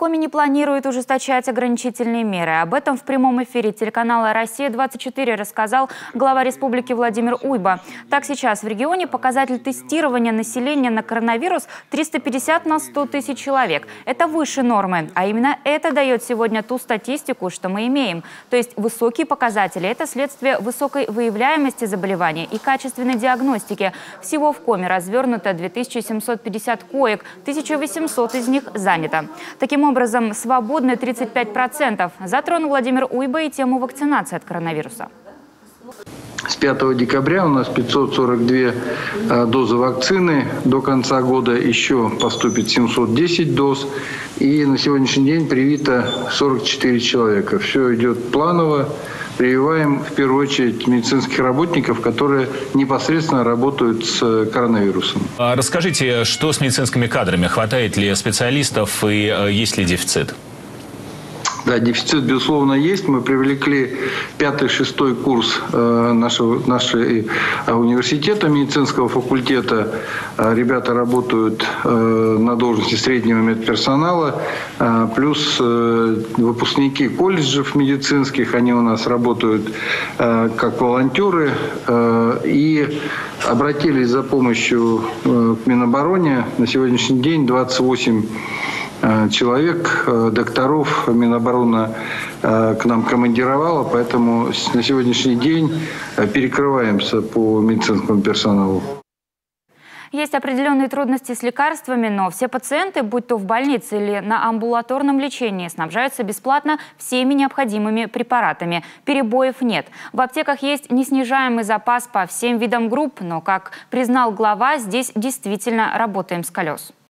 Коми не планирует ужесточать ограничительные меры. Об этом в прямом эфире телеканала «Россия-24» рассказал глава республики Владимир Уйба. Так, сейчас в регионе показатель тестирования населения на коронавирус 350 на 100 тысяч человек. Это выше нормы. А именно это дает сегодня ту статистику, что мы имеем. То есть высокие показатели – это следствие высокой выявляемости заболевания и качественной диагностики. Всего в Коми развернуто 2750 коек, 1800 из них занято. Таким образом, свободны 35%. Затронул Владимир Уйба и тему вакцинации от коронавируса. С 5 декабря у нас 542 дозы вакцины. До конца года еще поступит 710 доз. И на сегодняшний день привито 44 человека. Все идет планово. Прививаем в первую очередь медицинских работников, которые непосредственно работают с коронавирусом. Расскажите, что с медицинскими кадрами? Хватает ли специалистов и есть ли дефицит? Да, дефицит, безусловно, есть. Мы привлекли 5-6 курс нашего университета, медицинского факультета. Ребята работают на должности среднего медперсонала. Плюс выпускники колледжев медицинских, они у нас работают как волонтеры. И обратились за помощью к Минобороне. На сегодняшний день 28 человек, докторов Минобороны к нам командировала, поэтому на сегодняшний день перекрываемся по медицинскому персоналу. Есть определенные трудности с лекарствами, но все пациенты, будь то в больнице или на амбулаторном лечении, снабжаются бесплатно всеми необходимыми препаратами. Перебоев нет. В аптеках есть неснижаемый запас по всем видам групп, но, как признал глава, здесь действительно работаем с колес.